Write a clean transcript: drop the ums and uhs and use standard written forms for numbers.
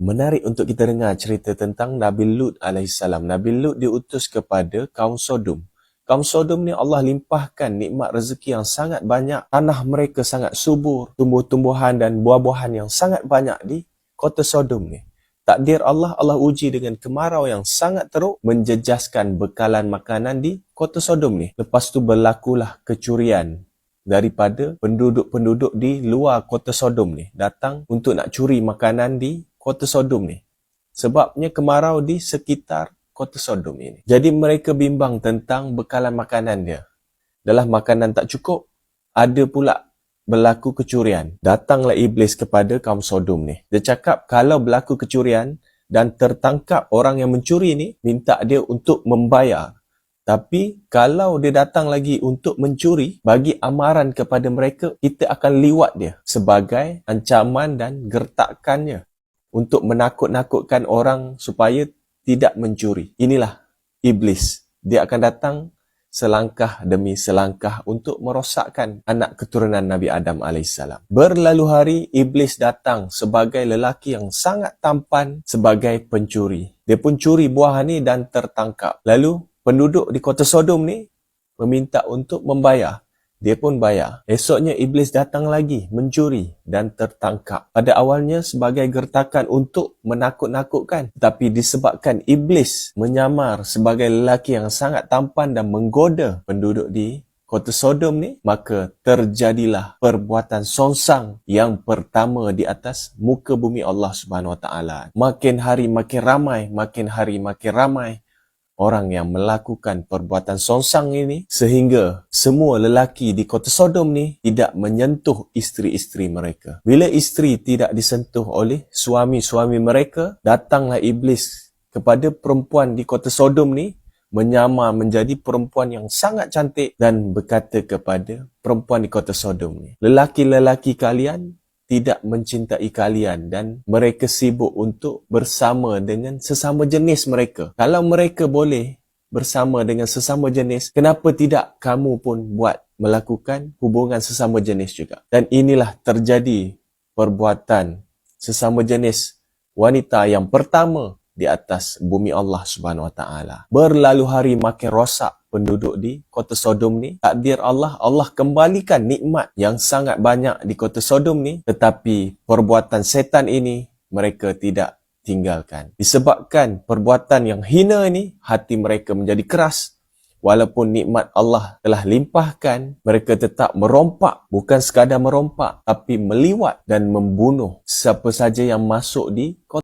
Menarik untuk kita dengar cerita tentang Nabi Lut alaihissalam. Nabi Lut diutus kepada kaum Sodom. Kaum Sodom ni Allah limpahkan nikmat rezeki yang sangat banyak. Tanah mereka sangat subur. Tumbuh-tumbuhan dan buah-buahan yang sangat banyak di kota Sodom ni. Takdir Allah, Allah uji dengan kemarau yang sangat teruk, menjejaskan bekalan makanan di kota Sodom ni. Lepas tu berlakulah kecurian daripada penduduk-penduduk di luar kota Sodom ni. Datang untuk nak curi makanan di kota Sodom ni. Sebabnya kemarau di sekitar kota Sodom ini. Jadi mereka bimbang tentang bekalan makanan dia. Dalam makanan tak cukup, ada pula berlaku kecurian. Datanglah iblis kepada kaum Sodom ni. Dia cakap kalau berlaku kecurian dan tertangkap orang yang mencuri ni, minta dia untuk membayar. Tapi kalau dia datang lagi untuk mencuri, bagi amaran kepada mereka, kita akan liwat dia sebagai ancaman dan gertakannya untuk menakut-nakutkan orang supaya tidak mencuri. Inilah iblis. Dia akan datang selangkah demi selangkah untuk merosakkan anak keturunan Nabi Adam AS. Berlalu hari, iblis datang sebagai lelaki yang sangat tampan sebagai pencuri. Dia pun curi buah ni dan tertangkap. Lalu penduduk di kota Sodom ni meminta untuk membayar. Dia pun bayar. Esoknya iblis datang lagi mencuri dan tertangkap. Pada awalnya sebagai gertakan untuk menakut-nakutkan. Tapi disebabkan iblis menyamar sebagai lelaki yang sangat tampan dan menggoda penduduk di kota Sodom ni, maka terjadilah perbuatan songsang yang pertama di atas muka bumi Allah Subhanahu Wa Taala. Makin hari makin ramai, makin hari makin ramai orang yang melakukan perbuatan songsang ini, sehingga semua lelaki di kota Sodom ni tidak menyentuh isteri-isteri mereka. Bila isteri tidak disentuh oleh suami-suami mereka, datanglah iblis kepada perempuan di kota Sodom ni, menyamar menjadi perempuan yang sangat cantik dan berkata kepada perempuan di kota Sodom ni, lelaki-lelaki kalian tidak mencintai kalian dan mereka sibuk untuk bersama dengan sesama jenis mereka. Kalau mereka boleh bersama dengan sesama jenis, kenapa tidak kamu pun melakukan hubungan sesama jenis juga? Dan inilah terjadi perbuatan sesama jenis wanita yang pertama di atas bumi Allah Subhanahu Wa Taala. Berlalu hari makin rosak penduduk di kota Sodom ni. Takdir Allah, Allah kembalikan nikmat yang sangat banyak di kota Sodom ni, tetapi perbuatan setan ini mereka tidak tinggalkan. Disebabkan perbuatan yang hina ini, hati mereka menjadi keras. Walaupun nikmat Allah telah limpahkan, mereka tetap merompak. Bukan sekadar merompak, tapi meliwat dan membunuh siapa saja yang masuk di kota